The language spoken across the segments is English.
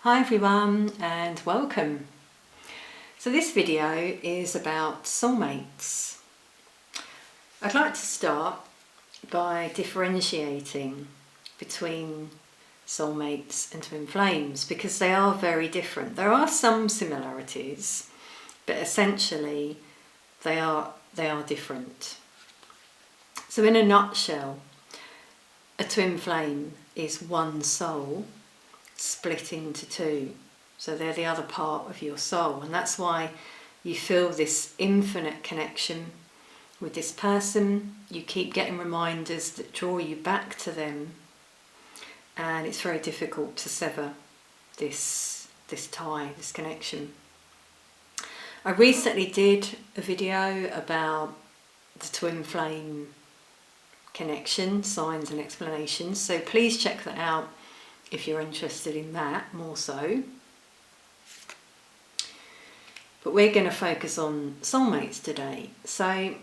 Hi everyone and welcome. So this video is about soulmates. I'd like to start by differentiating between soulmates and twin flames because they are very different. There are some similarities, but essentially they are different. So in a nutshell, a twin flame is one soul split into two. So they're the other part of your soul, and that's why you feel this infinite connection with this person. You keep getting reminders that draw you back to them, and it's very difficult to sever this tie, this connection. I recently did a video about the twin flame connection, signs and explanations, so please check that out if you're interested in that more so. But we're going to focus on soulmates today. So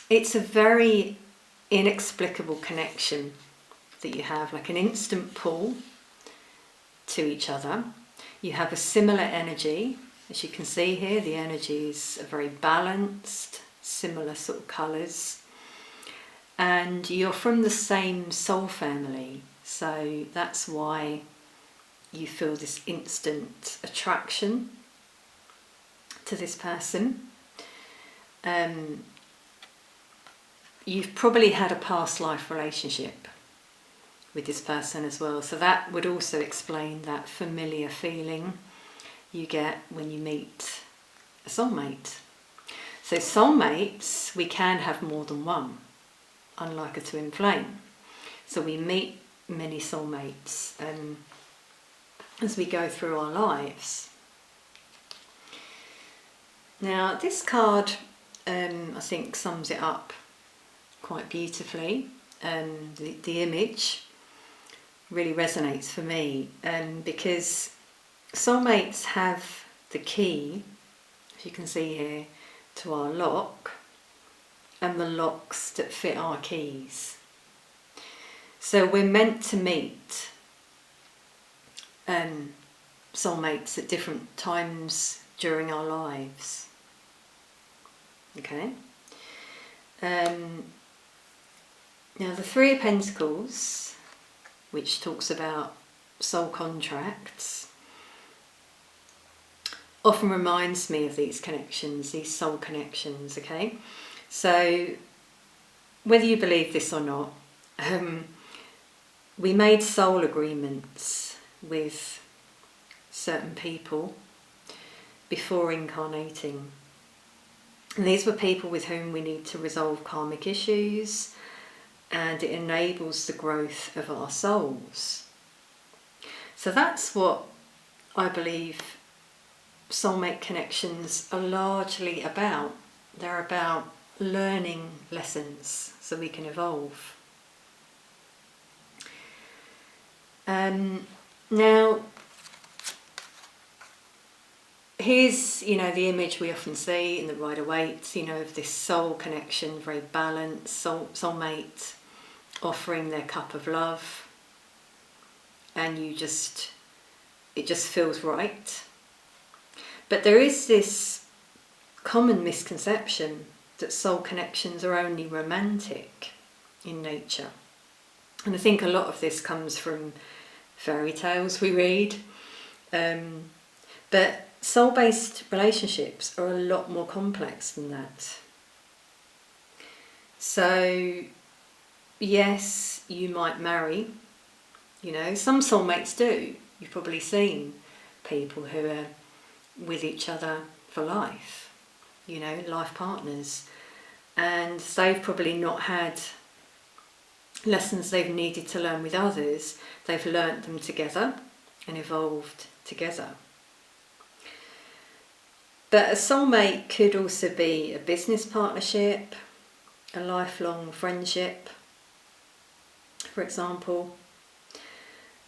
it's a very inexplicable connection that you have, like an instant pull to each other. You have a similar energy. As you can see here, the energies are very balanced, similar sort of colours. And you're from the same soul family. So that's why you feel this instant attraction to this person. You've probably had a past life relationship with this person as well. So that would also explain that familiar feeling you get when you meet a soulmate. So soulmates, we can have more than one, unlike a twin flame. So we meet many soulmates as we go through our lives. Now this card I think sums it up quite beautifully. The image really resonates for me because soulmates have the key, as you can see here, to our lock and the locks that fit our keys. So we're meant to meet soulmates at different times during our lives. Okay. Now the Three of Pentacles, which talks about soul contracts, often reminds me of these connections, these soul connections. Okay. So whether you believe this or not, we made soul agreements with certain people before incarnating. And these were people with whom we need to resolve karmic issues, and it enables the growth of our souls. So that's what I believe soulmate connections are largely about. They're about learning lessons so we can evolve. Now, here's, the image we often see in the Rider-Waite, of this soul connection, very balanced, soulmate offering their cup of love, and it just feels right. But there is this common misconception that soul connections are only romantic in nature. And I think a lot of this comes from fairy tales we read. But soul-based relationships are a lot more complex than that. So, yes, you might marry. Some soulmates do. You've probably seen people who are with each other for life, life partners. And they've probably not had lessons they've needed to learn with others. They've learnt them together and evolved together. But a soulmate could also be a business partnership, a lifelong friendship, for example.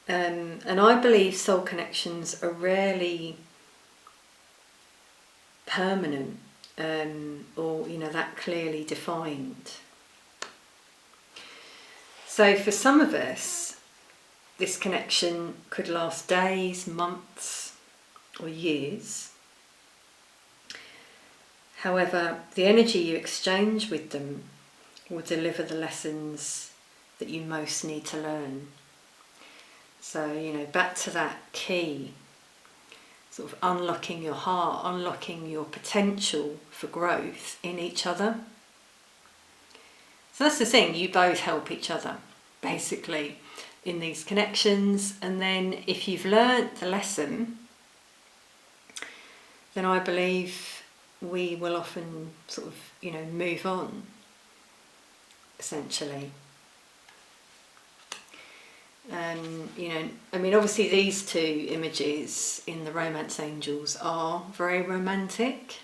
And I believe soul connections are rarely permanent or that clearly defined. So for some of us, this connection could last days, months, or years. However, the energy you exchange with them will deliver the lessons that you most need to learn. So, back to that key, sort of unlocking your heart, unlocking your potential for growth in each other. So that's the thing, you both help each other, basically, in these connections. And then if you've learnt the lesson, then I believe we will often sort of, move on, essentially. And, obviously these two images in the Romance Angels are very romantic.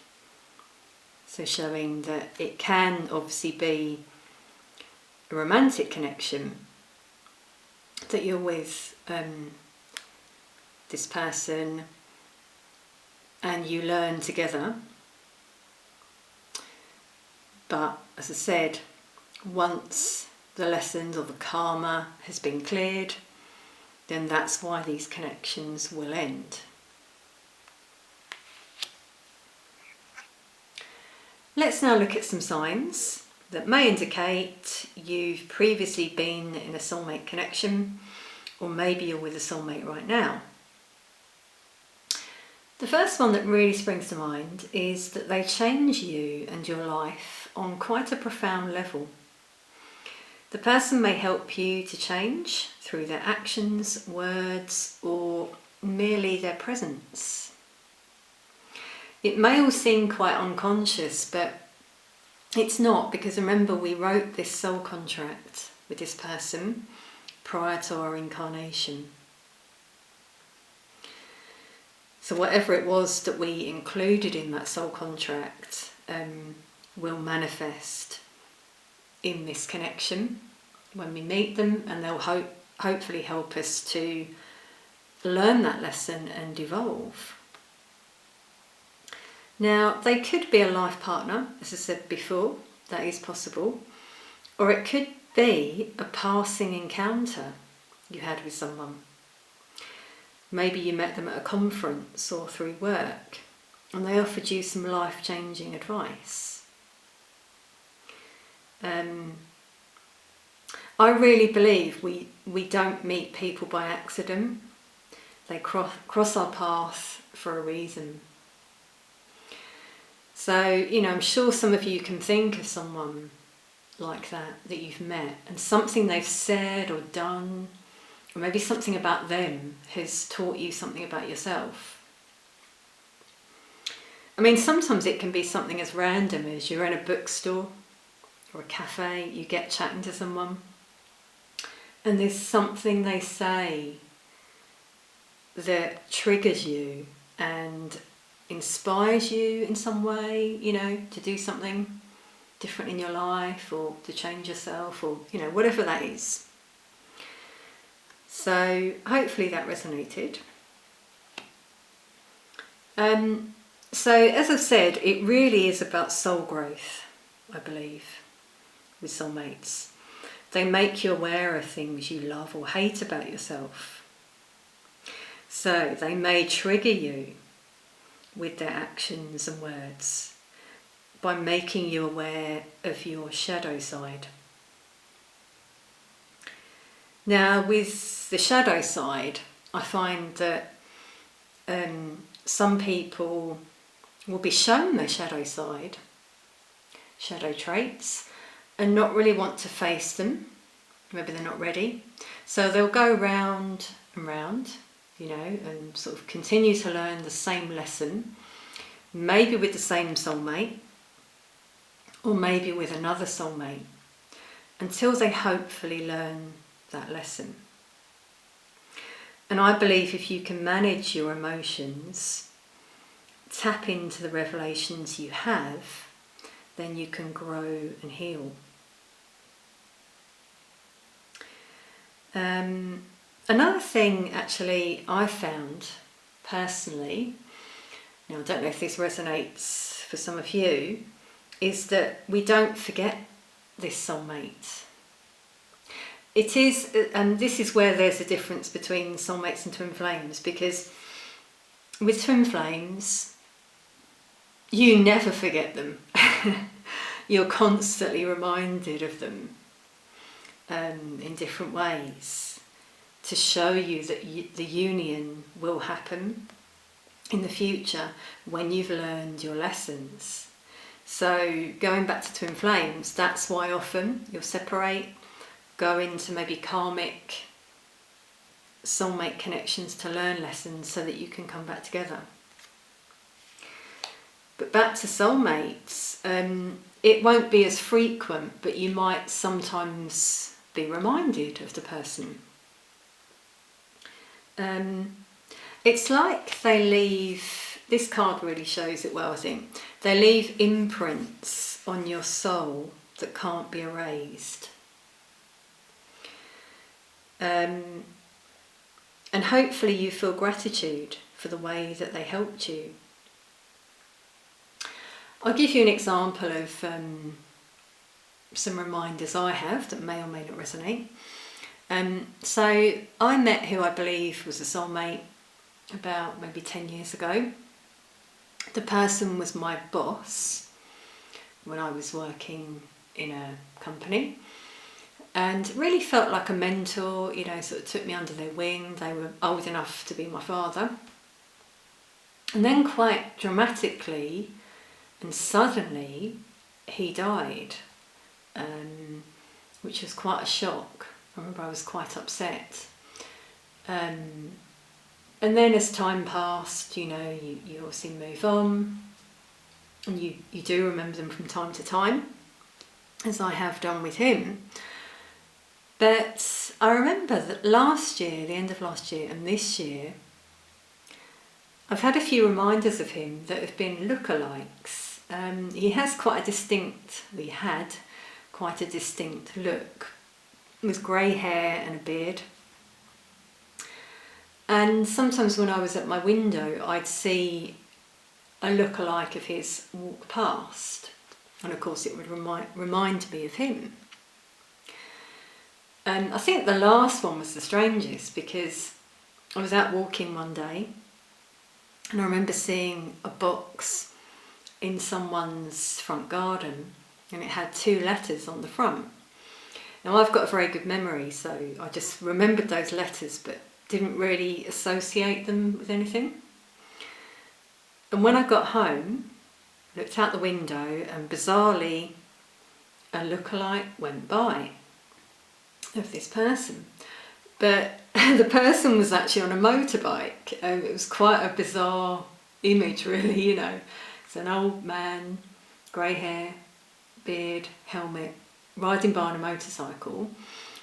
So showing that it can obviously be a romantic connection, that you're with this person and you learn together. But as I said, once the lessons or the karma has been cleared, then that's why these connections will end. Let's now look at some signs that may indicate you've previously been in a soulmate connection, or maybe you're with a soulmate right now. The first one that really springs to mind is that they change you and your life on quite a profound level. The person may help you to change through their actions, words, or merely their presence. It may all seem quite unconscious, but it's not, because remember, we wrote this soul contract with this person prior to our incarnation. So whatever it was that we included in that soul contract will manifest in this connection when we meet them, and they'll hopefully help us to learn that lesson and evolve. Now, they could be a life partner, as I said before, that is possible, or it could be a passing encounter you had with someone. Maybe you met them at a conference or through work, and they offered you some life-changing advice. I really believe we don't meet people by accident. They cross our path for a reason. So, I'm sure some of you can think of someone like that you've met, and something they've said or done, or maybe something about them has taught you something about yourself. Sometimes it can be something as random as you're in a bookstore or a cafe, you get chatting to someone, and there's something they say that triggers you and inspires you in some way, to do something different in your life, or to change yourself, or whatever that is. So hopefully that resonated. So as I've said, it really is about soul growth, I believe, with soulmates. They make you aware of things you love or hate about yourself. So they may trigger you with their actions and words by making you aware of your shadow side. Now, with the shadow side, I find that some people will be shown their shadow side, shadow traits, and not really want to face them. Maybe they're not ready. So they'll go round and round, and sort of continue to learn the same lesson, maybe with the same soulmate, or maybe with another soulmate, until they hopefully learn that lesson. And I believe if you can manage your emotions, tap into the revelations you have, then you can grow and heal. Another thing actually I found personally, now I don't know if this resonates for some of you, is that we don't forget this soulmate. it is, and this is where there's a difference between soulmates and twin flames, because with twin flames, you never forget them. You're constantly reminded of them in different ways to show you that the union will happen in the future when you've learned your lessons. So going back to twin flames, that's why often you'll separate, go into maybe karmic soulmate connections to learn lessons so that you can come back together. But back to soulmates, it won't be as frequent, but you might sometimes be reminded of the person. It's like they leave, this card really shows it well, I think. They leave imprints on your soul that can't be erased. And hopefully you feel gratitude for the way that they helped you. I'll give you an example of some reminders I have that may or may not resonate. So I met who I believe was a soulmate about maybe 10 years ago. The person was my boss when I was working in a company, and really felt like a mentor, you know, sort of took me under their wing. They were old enough to be my father. And then quite dramatically and suddenly he died, which was quite a shock. I remember I was quite upset. And then as time passed, you know, you obviously move on, and you do remember them from time to time, as I have done with him. But I remember that last year, the end of last year and this year, I've had a few reminders of him that have been lookalikes. He had quite a distinct look, with grey hair and a beard. And sometimes when I was at my window, I'd see a lookalike of his walk past, and of course it would remind me of him. And I think the last one was the strangest, because I was out walking one day and I remember seeing a box in someone's front garden, and it had 2 letters on the front. Now I've got a very good memory, so I just remembered those letters but didn't really associate them with anything. And when I got home, looked out the window, and bizarrely a lookalike went by of this person. But the person was actually on a motorbike. It was quite a bizarre image, really, you know. It's an old man, grey hair, beard, helmet, riding by on a motorcycle.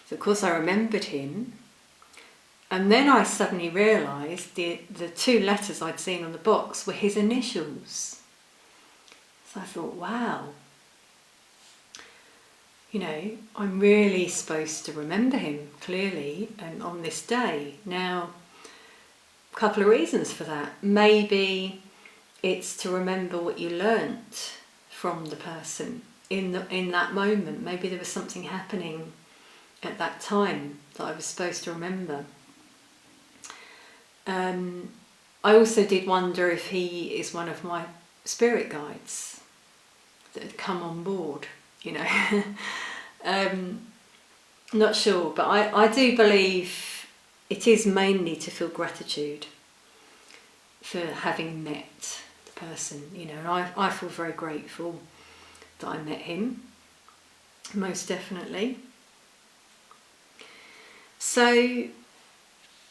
So of course I remembered him. And then I suddenly realised the 2 letters I'd seen on the box were his initials. So I thought, wow, you know, I'm really supposed to remember him clearly and on this day. Now, a couple of reasons for that. Maybe it's to remember what you learnt from the person in that moment. Maybe there was something happening at that time that I was supposed to remember. I also did wonder if he is one of my spirit guides that had come on board, you know. Not sure, but I do believe it is mainly to feel gratitude for having met the person, you know, and I feel very grateful that I met him, most definitely. So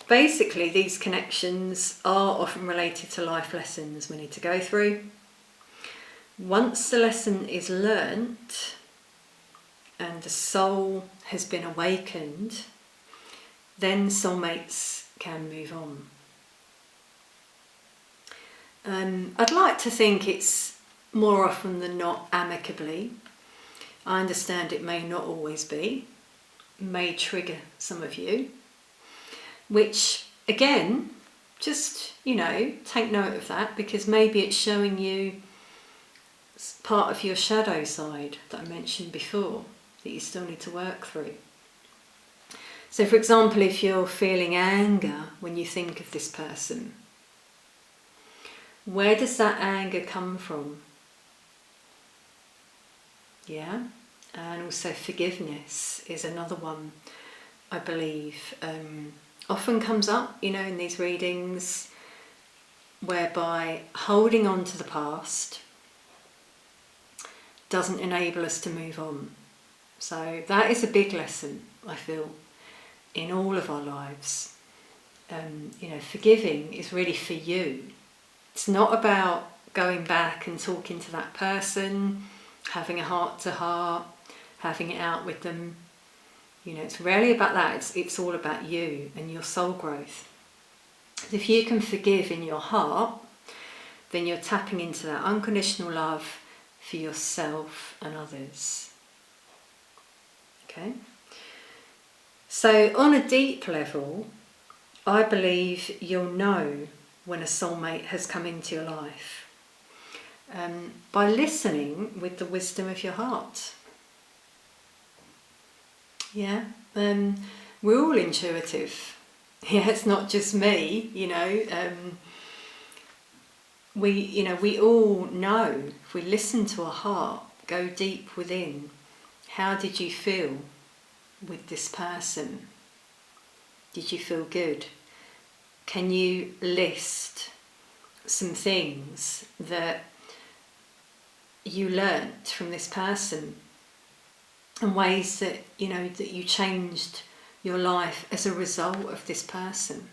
basically these connections are often related to life lessons we need to go through. Once the lesson is learnt and the soul has been awakened, then soulmates can move on. I'd like to think it's more often than not amicably. I understand it may not always be, may trigger some of you, which again, just, you know, take note of that, because maybe it's showing you part of your shadow side that I mentioned before that you still need to work through. So for example, if you're feeling anger when you think of this person, where does that anger come from? Yeah, and also forgiveness is another one, I believe, often comes up, you know, in these readings, whereby holding on to the past doesn't enable us to move on. So that is a big lesson, I feel, in all of our lives. You know, forgiving is really for you. It's not about going back and talking to that person, having a heart-to-heart, having it out with them. You know, it's rarely about that. It's all about you and your soul growth. If you can forgive in your heart, then you're tapping into that unconditional love for yourself and others. Okay? So on a deep level, I believe you'll know when a soulmate has come into your life by listening with the wisdom of your heart. Yeah, we're all intuitive. Yeah, it's not just me, you know. We all know, if we listen to our heart, go deep within, how did you feel with this person? Did you feel good? Can you list some things that you learnt from this person and ways that, you know, that you changed your life as a result of this person?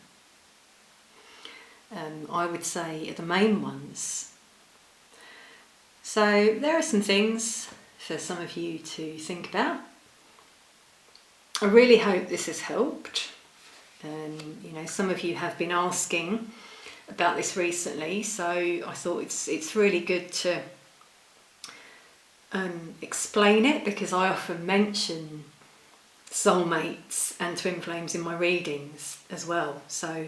I would say are the main ones. So there are some things for some of you to think about. I really hope this has helped. You know, some of you have been asking about this recently, so I thought it's really good to explain it, because I often mention soulmates and twin flames in my readings as well. So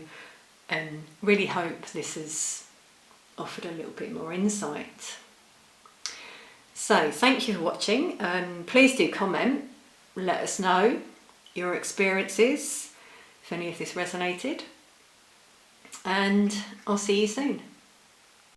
really hope this has offered a little bit more insight. So thank you for watching. Please do comment, let us know your experiences, if any of this resonated, and I'll see you soon.